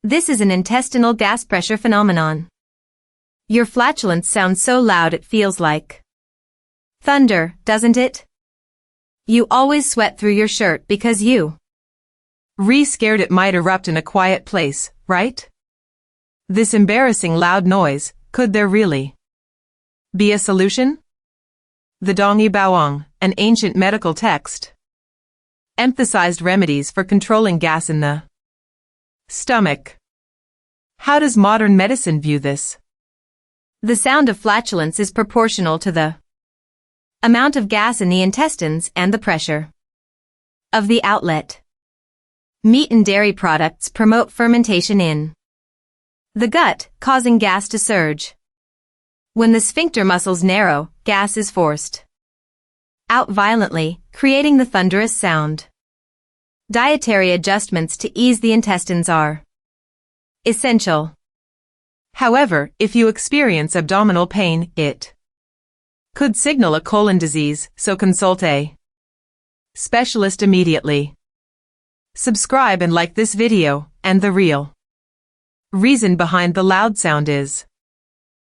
This is an intestinal gas pressure phenomenon. Your flatulence sounds so loud it feels like thunder, doesn't it? You always sweat through your shirt because you scared it might erupt in a quiet place, right? This embarrassing loud noise, could there really be a solution? The Donguibogam, an ancient medical text, emphasized remedies for controlling gas in the stomach. How does modern medicine view this? The sound of flatulence is proportional to the amount of gas in the intestines and the pressure of the outlet. Meat and dairy products promote fermentation in the gut, causing gas to surge. When the sphincter muscles narrow, gas is forced out violently, creating the thunderous sound. Dietary adjustments to ease the intestines are essential. However, if you experience abdominal pain, it could signal a colon disease, so consult a specialist immediately. Subscribe and like this video, and the real reason behind the loud sound is